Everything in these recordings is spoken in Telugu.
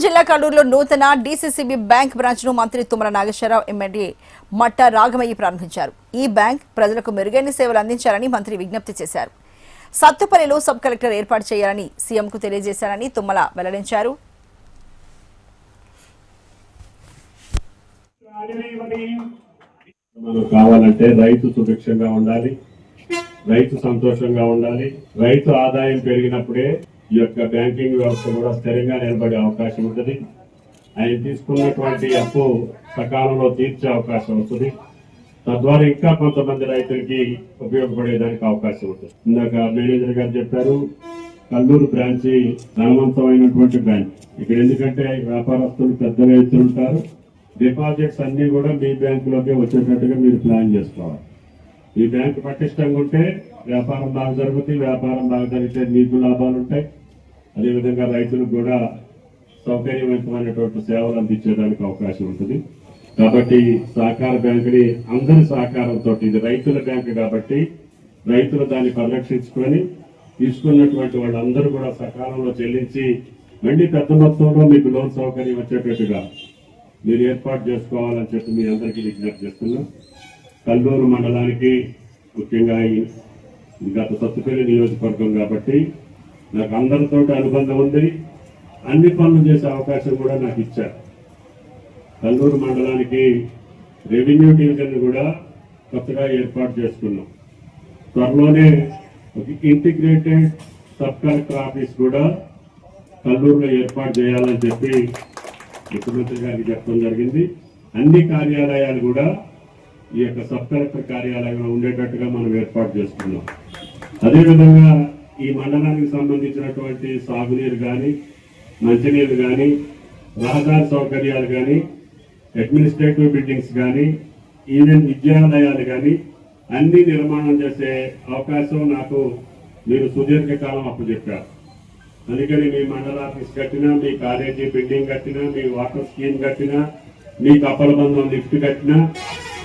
జిల్లా కల్లూరులో నూతన డీసీసీబీ బ్యాంక్ బ్రాంచ్ ను మంత్రి తుమ్మల నాగేశ్వరరావు ఎమ్మెల్యే మట్ట రాఘమయ్య ప్రారంభించారు. ఈ బ్యాంక్ ప్రజలకు మెరుగైన సేవలు అందించాలని మంత్రి విజ్ఞప్తి చేశారు. సత్తుపల్లిలో సబ్ కలెక్టర్ ఏర్పాటు చేయాలని సీఎంకు తెలియజేశారని తుమ్మల వెల్లడించారు. కావాలంటే రైతు సుభిక్షంగా ఉండాలి, రైతు సంతోషంగా ఉండాలి. రైతు ఆదాయం పెరిగినప్పుడే ఈ యొక్క బ్యాంకింగ్ వ్యవస్థ కూడా స్థిరంగా నిలబడే అవకాశం ఉంటుంది. ఆయన తీసుకున్నటువంటి అప్పు సకాలంలో తీర్చే అవకాశం వస్తుంది. తద్వారా ఇంకా కొంతమంది రైతులకి ఉపయోగపడేదానికి అవకాశం ఉంటుంది. ఇందాక మేనేజర్ గారు చెప్పారు, కల్లూరు బ్రాంచి ధనవంతమైనటువంటి బ్యాంక్. ఇక్కడ ఎందుకంటే వ్యాపారస్తులు పెద్ద రైతులు ఉంటారు. డిపాజిట్స్ అన్ని కూడా మీ బ్యాంకులోకి వచ్చేటట్టుగా మీరు ప్లాన్ చేసుకోవాలి. ఈ బ్యాంకు పటిష్టంగా ఉంటే వ్యాపారం బాగా జరుగుతుంది. వ్యాపారం బాగా జరిగితే మీకు లాభాలు ఉంటాయి. అదేవిధంగా రైతులకు కూడా సౌకర్యవంతమైనటువంటి సేవలు అందించేదానికి అవకాశం ఉంటుంది. కాబట్టి సహకార బ్యాంకుని అందరి సహకారంతో, ఇది రైతుల బ్యాంకు కాబట్టి రైతులు దాన్ని పరిరక్షించుకొని తీసుకున్నటువంటి వాళ్ళందరూ కూడా సకాలంలో చెల్లించి మళ్ళీ పెద్ద మొత్తంలో మీకు లోన్ సౌకర్యం వచ్చేటట్టుగా మీరు ఏర్పాటు చేసుకోవాలని చెప్పి మీ అందరికీ విజ్ఞప్తి చేస్తున్నాం. కల్లూరు మండలానికి ముఖ్యంగా గత సత్తుపల్లి నియోజకవర్గం కాబట్టి నాకు అందరితో అనుబంధం ఉంది. అన్ని పనులు చేసే అవకాశం కూడా నాకు ఇచ్చారు. కల్లూరు మండలానికి రెవెన్యూ డివిజన్ కూడా కొత్తగా ఏర్పాటు చేసుకున్నాం. త్వరలోనే ఒక ఇంటిగ్రేటెడ్ సబ్ కలెక్టర్ ఆఫీస్ కూడా కల్లూరులో ఏర్పాటు చేయాలని చెప్పి ముఖ్యమంత్రి గారికి చెప్పడం జరిగింది. అన్ని కార్యాలయాలు కూడా ఈ యొక్క సబ్ కలెక్టర్ కార్యాలయంలో ఉండేటట్టుగా మనం ఏర్పాటు చేసుకున్నాం. అదేవిధంగా ఈ మండలానికి సంబంధించినటువంటి సాగునీరు కానీ, మంచినీరు కానీ, రహదారి సౌకర్యాలు కానీ, అడ్మినిస్ట్రేటివ్ బిల్డింగ్స్ కానీ, ఈవెన్ విద్యాలయాలు కానీ అన్ని నిర్మాణం చేసే అవకాశం నాకు మీరు సుదీర్ఘకాలం అప్పచెప్పారు. అందుకని మీ మండల ఆఫీస్ కట్టినా, మీ కాలేజీ బిల్డింగ్ కట్టినా, మీ వాటర్ స్కీమ్ కట్టినా, మీ కప్పల బంధం లిఫ్ట్ కట్టినా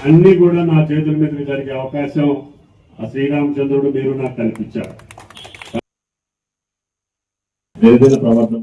అన్ని కూడా నా చేతుల మీదకి జరిగే అవకాశం ఆ శ్రీరామచంద్రుడు మీరు నాకు కల్పించారు. ప్రవర్తన